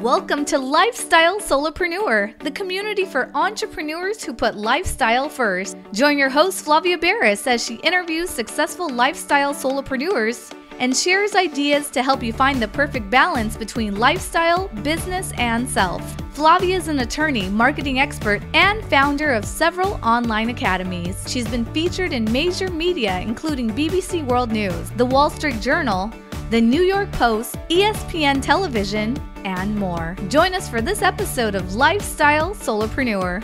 Welcome to Lifestyle Solopreneur, the community for entrepreneurs who put lifestyle first. Join your host, Flavia Barris, as she interviews successful lifestyle solopreneurs and shares ideas to help you find the perfect balance between lifestyle, business, and self. Flavia is an attorney, marketing expert, and founder of several online academies. She's been featured in major media, including BBC World News, The Wall Street Journal, The New York Post, ESPN Television, and more. Join us for this episode of Lifestyle Solopreneur.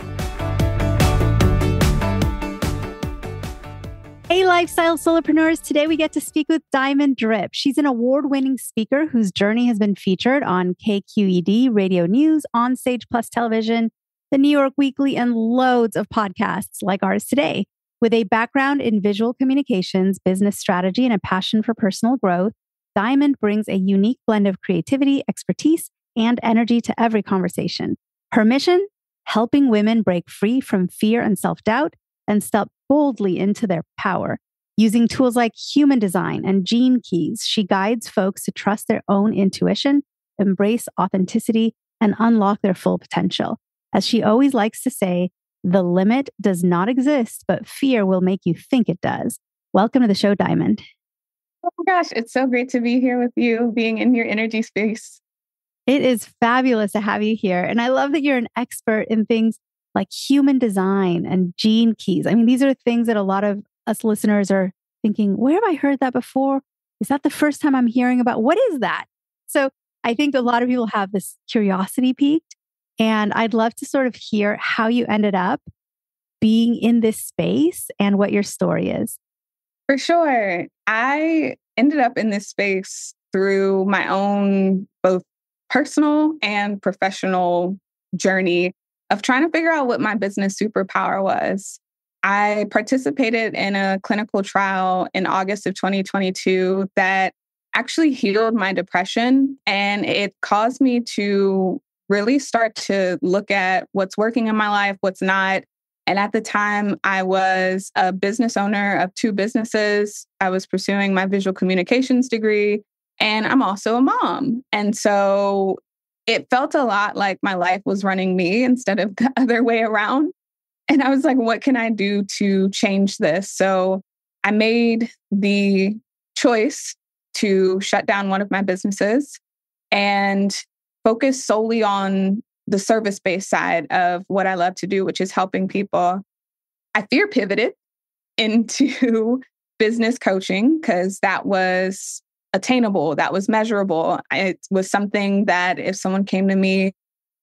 Hey, Lifestyle Solopreneurs. Today we get to speak with Diamond Drip. She's an award-winning speaker whose journey has been featured on KQED, Radio News, OnStage Plus Television, The New York Weekly, and loads of podcasts like ours today. With a background in visual communications, business strategy, and a passion for personal growth, Diamond brings a unique blend of creativity, expertise, and energy to every conversation. Her mission? Helping women break free from fear and self-doubt and step boldly into their power. Using tools like human design and gene keys, she guides folks to trust their own intuition, embrace authenticity, and unlock their full potential. As she always likes to say, the limit does not exist, but fear will make you think it does. Welcome to the show, Diamond. Oh my gosh, it's so great to be here with you, being in your energy space. It is fabulous to have you here. And I love that you're an expert in things like human design and gene keys. I mean, these are things that a lot of us listeners are thinking, where have I heard that before? Is that the first time I'm hearing about? What is that? So I think a lot of people have this curiosity piqued. And I'd love to sort of hear how you ended up being in this space and what your story is. For sure. I ended up in this space through my own both personal and professional journey of trying to figure out what my business superpower was. I participated in a clinical trial in August of 2022 that actually healed my depression, and it caused me to really start to look at what's working in my life, what's not. And at the time, I was a business owner of 2 businesses. I was pursuing my visual communications degree, and I'm also a mom. And so it felt a lot like my life was running me instead of the other way around. And I was like, what can I do to change this? So I made the choice to shut down one of my businesses and focus solely on the service-based side of what I love to do, which is helping people. I fear pivoted into business coaching because that was attainable, that was measurable. It was something that if someone came to me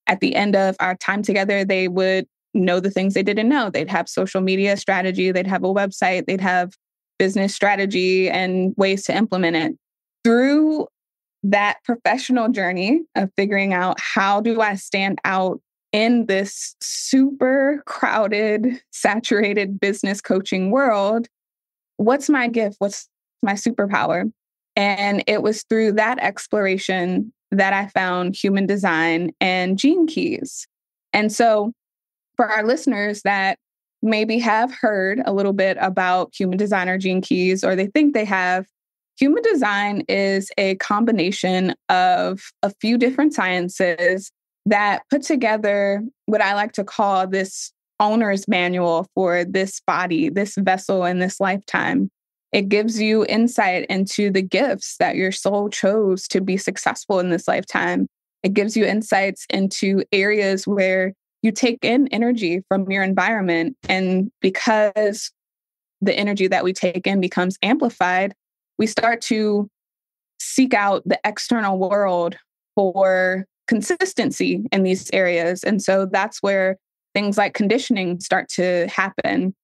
at the end of our time together, they would know the things they didn't know. They'd have social media strategy, they'd have a website, they'd have business strategy and ways to implement it. Through that professional journey of figuring out how do I stand out in this super crowded, saturated business coaching world, what's my gift? What's my superpower? And it was through that exploration that I found human design and gene keys. And so for our listeners that maybe have heard a little bit about human design or gene keys, or they think they have, human design is a combination of a few different sciences that put together what I like to call this owner's manual for this body, this vessel in this lifetime. It gives you insight into the gifts that your soul chose to be successful in this lifetime. It gives you insights into areas where you take in energy from your environment. And because the energy that we take in becomes amplified, we start to seek out the external world for consistency in these areas. And so that's where things like conditioning start to happen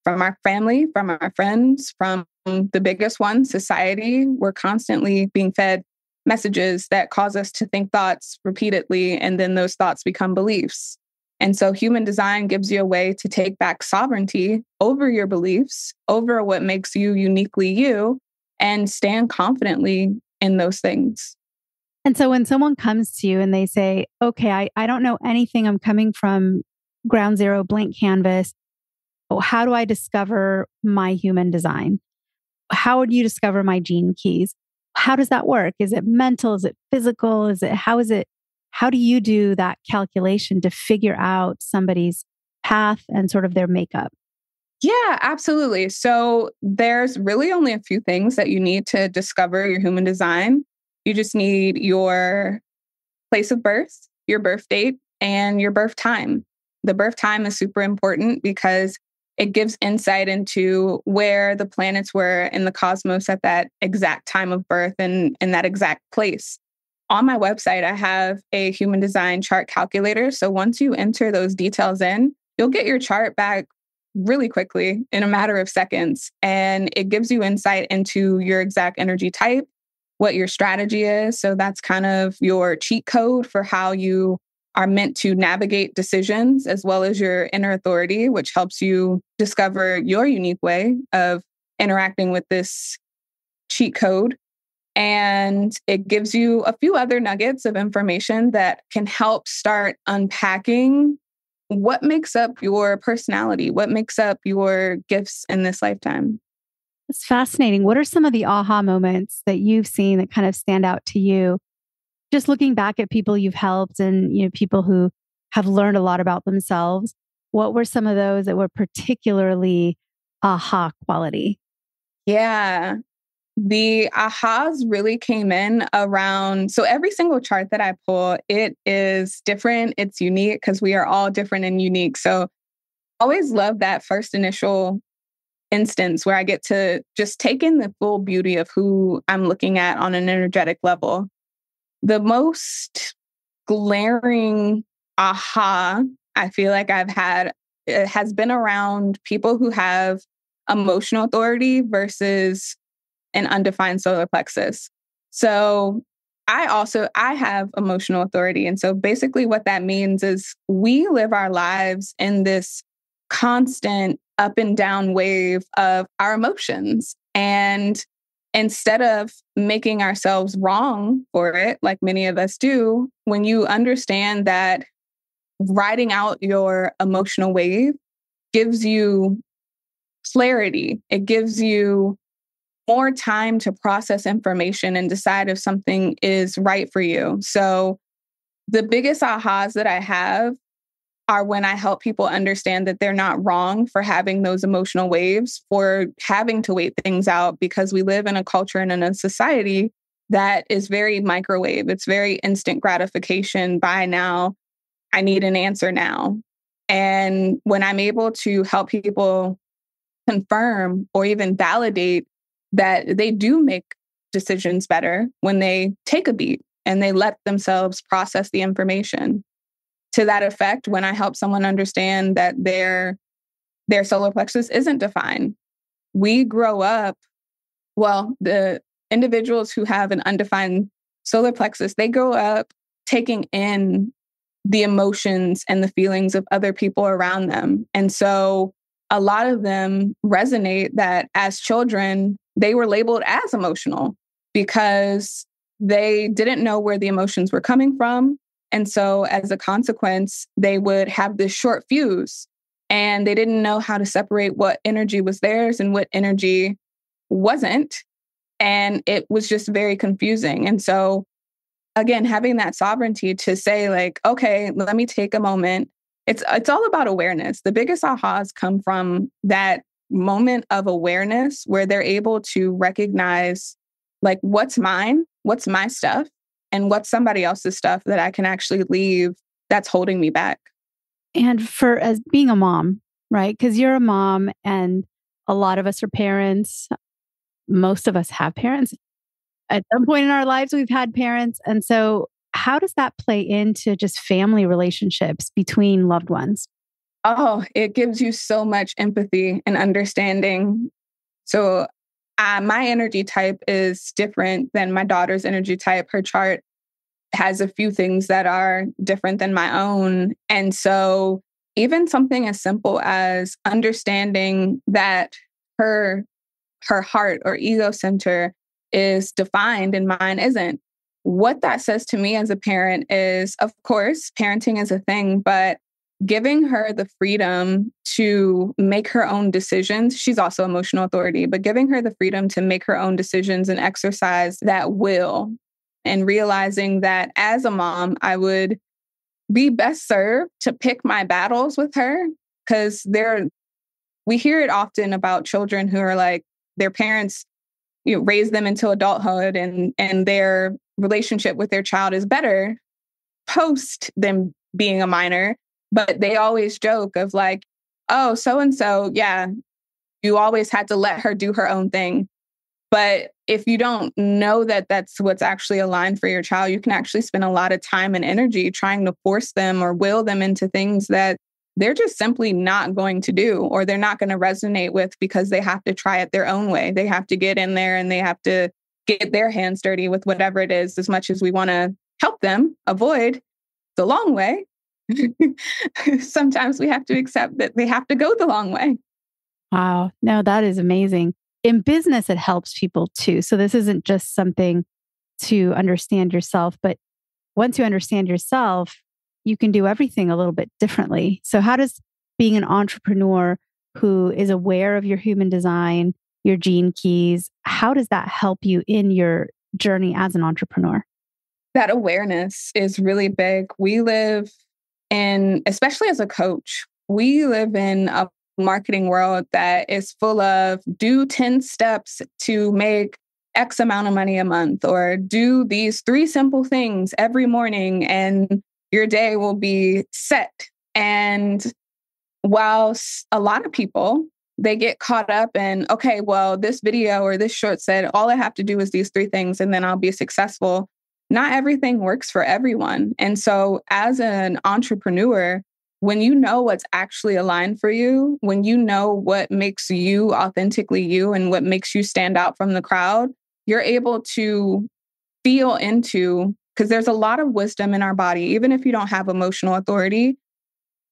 from our family, from our friends, from the biggest one, society. We're constantly being fed messages that cause us to think thoughts repeatedly, and then those thoughts become beliefs. And so human design gives you a way to take back sovereignty over your beliefs, over what makes you uniquely you, and stand confidently in those things. And so when someone comes to you and they say, okay, I don't know anything, I'm coming from ground zero, blank canvas. How do I discover my human design? How would you discover my gene keys? How does that work? Is it mental? Is it physical? How how do you do that calculation to figure out somebody's path and sort of their makeup? Yeah, absolutely. So there's really only a few things that you need to discover your human design. You just need your place of birth, your birth date, and your birth time. The birth time is super important because it gives insight into where the planets were in the cosmos at that exact time of birth and in that exact place. On my website, I have a human design chart calculator. So once you enter those details in, you'll get your chart back really quickly in a matter of seconds. And it gives you insight into your exact energy type, what your strategy is. So that's kind of your cheat code for how you are meant to navigate decisions, as well as your inner authority, which helps you discover your unique way of interacting with this cheat code. And it gives you a few other nuggets of information that can help start unpacking what makes up your personality, what makes up your gifts in this lifetime. It's fascinating. What are some of the aha moments that you've seen that kind of stand out to you? Just looking back at people you've helped and people who have learned a lot about themselves, what were some of those that were particularly aha quality? Yeah. The ahas really came in around, so every single chart that I pull, it is different. It's unique because we are all different and unique. So I always love that first initial instance where I get to just take in the full beauty of who I'm looking at on an energetic level. The most glaring aha I feel like I've had, it has been around people who have emotional authority versus an undefined solar plexus. So I have emotional authority. And so basically what that means is we live our lives in this constant up and down wave of our emotions. And instead of making ourselves wrong for it, like many of us do, when you understand that riding out your emotional wave gives you clarity, it gives you more time to process information and decide if something is right for you. So the biggest ahas that I have are when I help people understand that they're not wrong for having those emotional waves, for having to wait things out, because we live in a culture and in a society that is very microwave. It's very instant gratification. Buy now. I need an answer now. And when I'm able to help people confirm or even validate that they do make decisions better when they take a beat and they let themselves process the information. To that effect, when I help someone understand that their solar plexus isn't defined, we grow up, well, the individuals who have an undefined solar plexus, they grow up taking in the emotions and the feelings of other people around them. And so a lot of them resonate that as children, they were labeled as emotional because they didn't know where the emotions were coming from. And so as a consequence, they would have this short fuse and they didn't know how to separate what energy was theirs and what energy wasn't. And it was just very confusing. And so again, having that sovereignty to say like, okay, let me take a moment. It's all about awareness. The biggest ahas come from that moment of awareness where they're able to recognize like what's mine, what's my stuff, and what's somebody else's stuff that I can actually leave that's holding me back. And for as being a mom, right? Because you're a mom and a lot of us are parents. Most of us have parents. At some point in our lives, we've had parents. And so how does that play into just family relationships between loved ones? Oh, it gives you so much empathy and understanding. So my energy type is different than my daughter's energy type. Her chart has a few things that are different than my own. And so even something as simple as understanding that her heart or ego center is defined and mine isn't. What that says to me as a parent is, of course, parenting is a thing, but giving her the freedom to make her own decisions. She's also emotional authority, but giving her the freedom to make her own decisions and exercise that will and realizing that as a mom, I would be best served to pick my battles with her, because we hear it often about children who are like, their parents, raise them into adulthood, and their relationship with their child is better post them being a minor. But they always joke of like, oh, so-and-so, yeah, you always had to let her do her own thing. But if you don't know that that's what's actually aligned for your child, you can actually spend a lot of time and energy trying to force them or will them into things that they're just simply not going to do, or they're not going to resonate with, because they have to try it their own way. They have to get in there and they have to get their hands dirty with whatever it is, as much as we want to help them avoid the long way. Sometimes we have to accept that they have to go the long way. Wow. No, that is amazing. In business, it helps people too. So this isn't just something to understand yourself, but once you understand yourself, you can do everything a little bit differently. So how does being an entrepreneur who is aware of your human design, your gene keys, how does that help you in your journey as an entrepreneur? That awareness is really big. We live in, especially as a coach, we live in a marketing world that is full of do 10 steps to make X amount of money a month, or do these 3 simple things every morning and your day will be set. And while a lot of people, they get caught up in, okay, well, this video or this short said, all I have to do is these 3 things and then I'll be successful. Not everything works for everyone. And so as an entrepreneur, when you know what's actually aligned for you, when you know what makes you authentically you and what makes you stand out from the crowd, you're able to feel into, because there's a lot of wisdom in our body, even if you don't have emotional authority.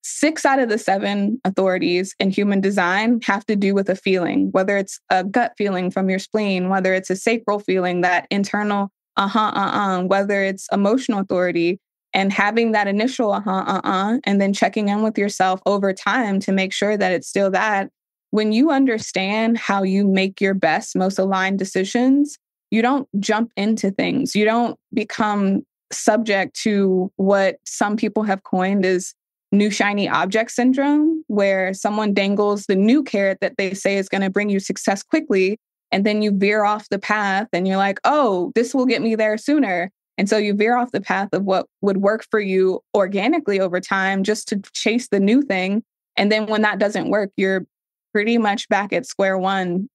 6 out of the 7 authorities in human design have to do with a feeling, whether it's a gut feeling from your spleen, whether it's a sacral feeling, that internal whether it's emotional authority, and having that initial and then checking in with yourself over time to make sure that it's still that. When you understand how you make your best, most aligned decisions, you don't jump into things. You don't become subject to what some people have coined as new shiny object syndrome, where someone dangles the new carrot that they say is going to bring you success quickly. And then you veer off the path and you're like, oh, this will get me there sooner. And so you veer off the path of what would work for you organically over time just to chase the new thing. And then when that doesn't work, you're pretty much back at square one,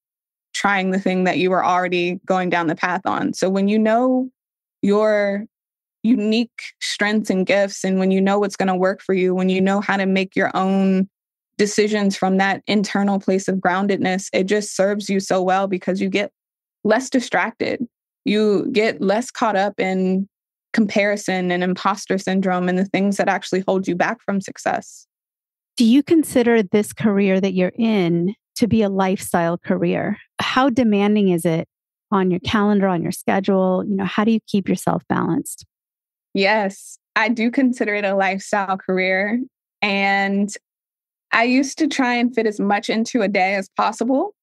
trying the thing that you were already going down the path on. So when you know your unique strengths and gifts, and when you know what's going to work for you, when you know how to make your own decisions from that internal place of groundedness, it just serves you so well, because you get less distracted. You get less caught up in comparison and imposter syndrome and the things that actually hold you back from success. Do you consider this career that you're in to be a lifestyle career? How demanding is it on your calendar, on your schedule? How do you keep yourself balanced? Yes, I do consider it a lifestyle career. And I used to try and fit as much into a day as possible.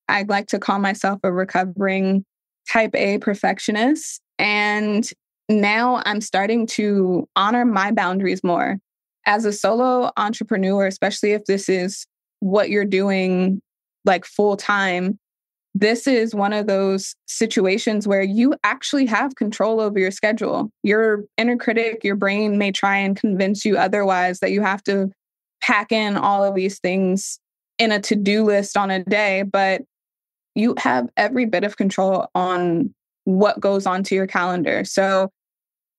I'd like to call myself a recovering type A perfectionist. And now I'm starting to honor my boundaries more. As a solo entrepreneur, especially if this is what you're doing like full time, this is one of those situations where you actually have control over your schedule. Your inner critic, your brain may try and convince you otherwise, that you have to pack in all of these things in a to-do list on a day, but you have every bit of control on what goes onto your calendar. So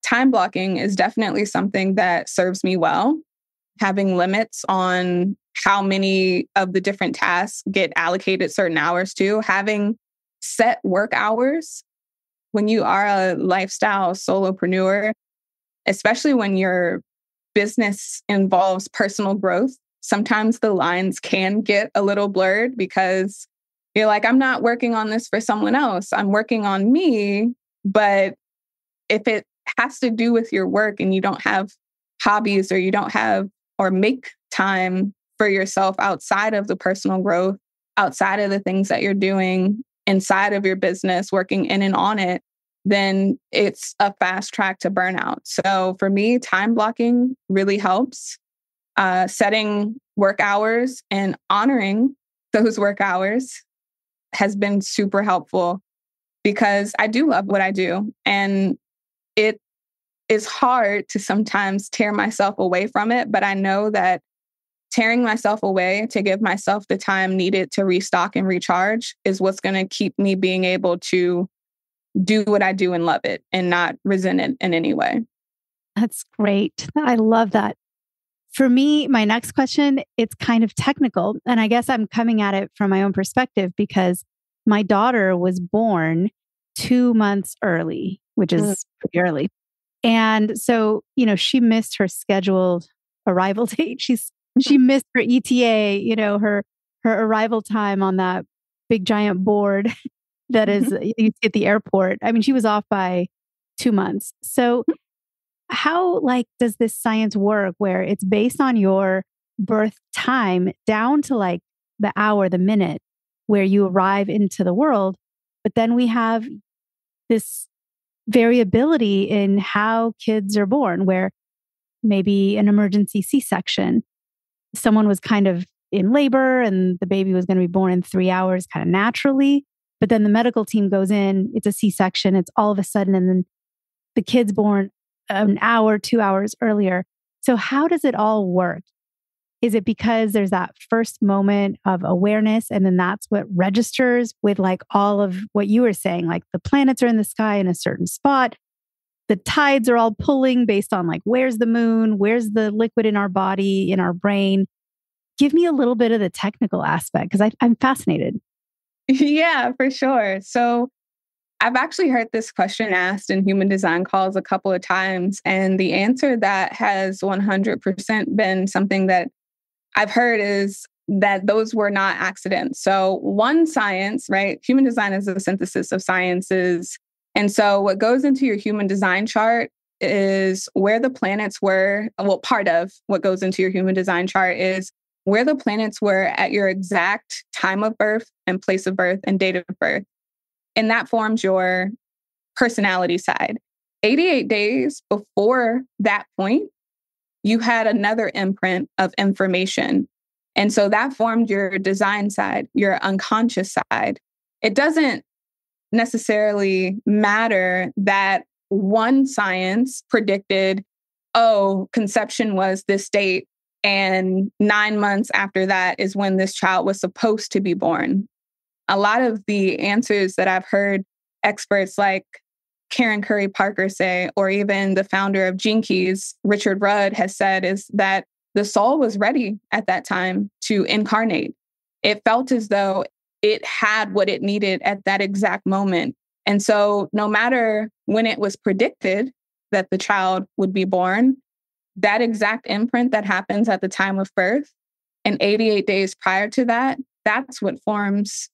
time blocking is definitely something that serves me well. Having limits on how many of the different tasks get allocated certain hours to, having set work hours. When you are a lifestyle solopreneur, especially when your business involves personal growth, sometimes the lines can get a little blurred, because you're like, I'm not working on this for someone else. I'm working on me. But if it has to do with your work and you don't have hobbies, or you don't have or make time for yourself outside of the personal growth, outside of the things that you're doing inside of your business, working in and on it, then it's a fast track to burnout. So for me, time blocking really helps. Setting work hours and honoring those work hours has been super helpful because I do love what I do. And it is hard to sometimes tear myself away from it. But I know that tearing myself away to give myself the time needed to restock and recharge is what's going to keep me being able to do what I do and love it and not resent it in any way. That's great. I love that. For me, my next question, it's kind of technical. And I guess I'm coming at it from my own perspective because my daughter was born 2 months early, which is pretty early. And so, she missed her scheduled arrival date. She missed her ETA, her arrival time on that big giant board that is you see at the airport. I mean, she was off by 2 months. So how does this science work where it's based on your birth time down to the hour, the minute where you arrive into the world? But then we have this variability in how kids are born, where maybe an emergency C-section, someone was kind of in labor and the baby was going to be born in 3 hours kind of naturally. But then the medical team goes in, it's a C-section, it's all of a sudden, and then the kid's born an hour, 2 hours earlier. So how does it all work? Is it because there's that first moment of awareness and then that's what registers with all of what you were saying, the planets are in the sky in a certain spot, the tides are all pulling based on where's the moon, where's the liquid in our body, in our brain? Give me a little bit of the technical aspect because I'm fascinated. Yeah, for sure. So I've actually heard this question asked in human design calls a couple of times. And the answer that has 100% been something that I've heard is that those were not accidents. So one, science, right? Human design is a synthesis of sciences. And so what goes into your human design chart is where the planets were. Well, part of what goes into your human design chart is where the planets were at your exact time of birth and place of birth and date of birth. And that forms your personality side. 88 days before that point, you had another imprint of information. And so that formed your design side, your unconscious side. It doesn't necessarily matter that one science predicted, conception was this date, and 9 months after that is when this child was supposed to be born. A lot of the answers that I've heard experts like Karen Curry Parker say, or even the founder of Gene Keys, Richard Rudd, has said is that the soul was ready at that time to incarnate. It felt as though it had what it needed at that exact moment. And so no matter when it was predicted that the child would be born, that exact imprint that happens at the time of birth and 88 days prior to that, that's what forms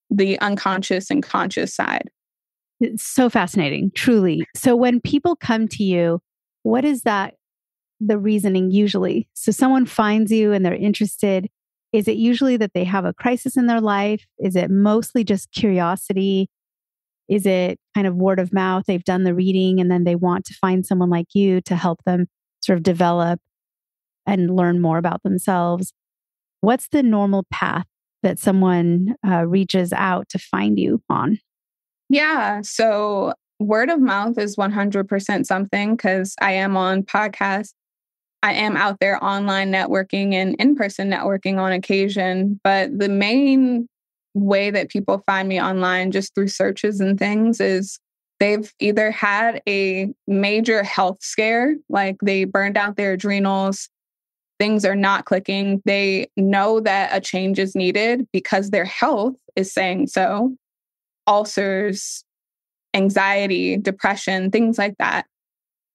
the unconscious and conscious side. It's so fascinating, truly. So when people come to you, what is the reasoning usually? So someone finds you and they're interested. Is it usually that they have a crisis in their life? Is it mostly just curiosity? Is it kind of word of mouth? They've done the reading and then they want to find someone like you to help them sort of develop and learn more about themselves. What's the normal path that someone reaches out to find you on? Yeah. So word of mouth is 100% something because I am on podcasts. I am out there online networking and in-person networking on occasion. But the main way that people find me online just through searches and things is they've either had a major health scare, like they burned out their adrenals, things are not clicking. They know that a change is needed because their health is saying so. Ulcers, anxiety, depression, things like that.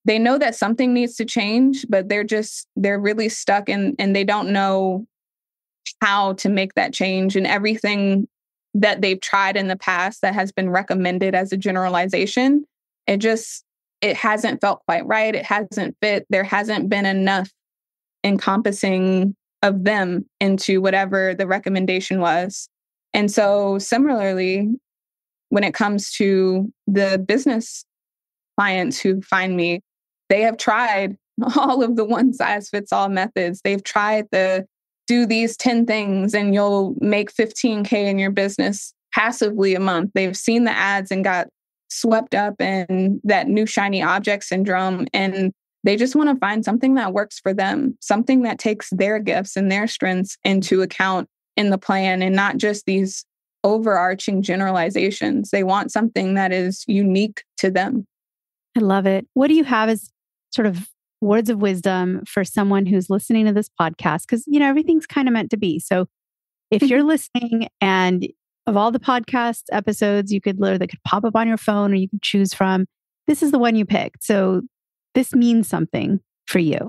They know that something needs to change, but they're really stuck and they don't know how to make that change. And everything that they've tried in the past that has been recommended as a generalization, it hasn't felt quite right. It hasn't fit. There hasn't been enough encompassing of them into whatever the recommendation was. And so similarly, when it comes to the business clients who find me, they have tried all of the one size fits all methods. They've tried the do these 10 things and you'll make 15K in your business passively a month. They've seen the ads and got swept up in that new shiny object syndrome. And they just want to find something that works for them, something that takes their gifts and their strengths into account in the plan and not just these overarching generalizations. They want something that is unique to them. I love it. What do you have as sort of words of wisdom for someone who's listening to this podcast? Because, everything's kind of meant to be. So if you're listening and of all the podcast episodes that could pop up on your phone or you could choose from, this is the one you picked. So this means something for you.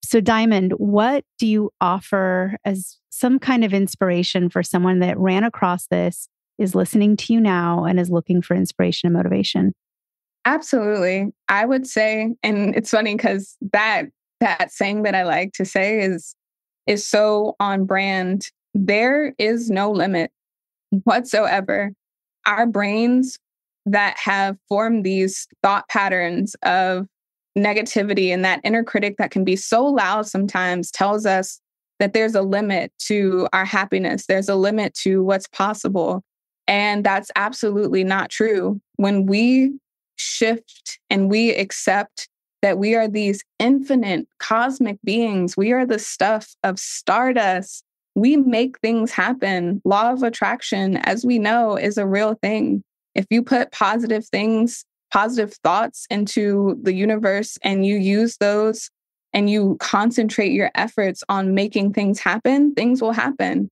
So Diamond, what do you offer as some kind of inspiration for someone that ran across this, is listening to you now, and is looking for inspiration and motivation? Absolutely. I would say, and it's funny because that saying that I like to say is so on brand. There is no limit whatsoever. Our brains that have formed these thought patterns of negativity and that inner critic that can be so loud sometimes tells us that there's a limit to our happiness. There's a limit to what's possible. And that's absolutely not true. When we shift and we accept that we are these infinite cosmic beings, we are the stuff of stardust. We make things happen. Law of attraction, as we know, is a real thing. If you put positive thoughts into the universe and you use those and you concentrate your efforts on making things happen, things will happen.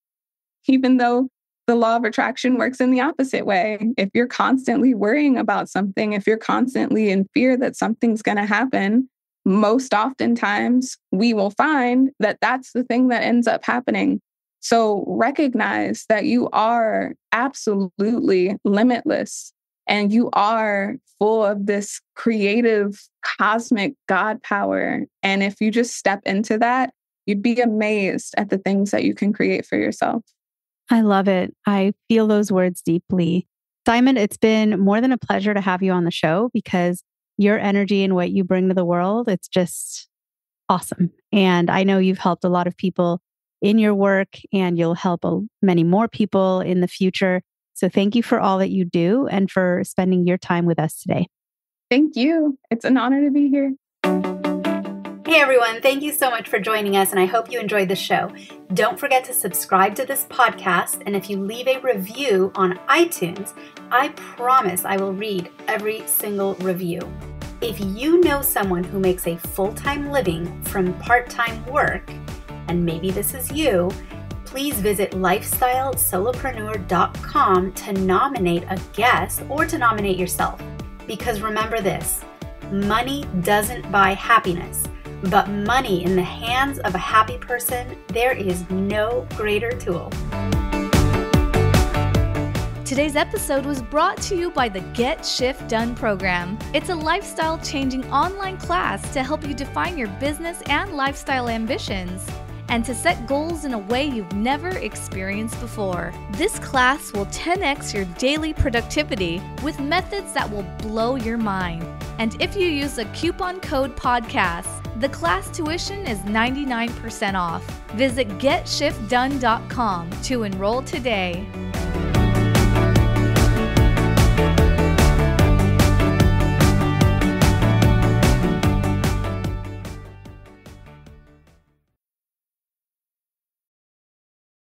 Even though the law of attraction works in the opposite way. If you're constantly worrying about something, if you're constantly in fear that something's going to happen, most oftentimes we will find that that's the thing that ends up happening. So recognize that you are absolutely limitless and you are full of this creative cosmic God power. And if you just step into that, you'd be amazed at the things that you can create for yourself. I love it. I feel those words deeply. Diamond, it's been more than a pleasure to have you on the show because your energy and what you bring to the world, it's just awesome. And I know you've helped a lot of people in your work and you'll help many more people in the future. So thank you for all that you do and for spending your time with us today. Thank you. It's an honor to be here. Hey everyone, thank you so much for joining us and I hope you enjoyed the show. Don't forget to subscribe to this podcast, and if you leave a review on iTunes, I promise I will read every single review. If you know someone who makes a full-time living from part-time work, and maybe this is you, please visit lifestylesolopreneur.com to nominate a guest or to nominate yourself. Because remember this, money doesn't buy happiness. But money in the hands of a happy person, there is no greater tool. Today's episode was brought to you by the Get Shift Done program. It's a lifestyle-changing online class to help you define your business and lifestyle ambitions and to set goals in a way you've never experienced before. This class will 10x your daily productivity with methods that will blow your mind. And if you use a coupon code podcast, the class tuition is 99% off. Visit GetShiftDone.com to enroll today.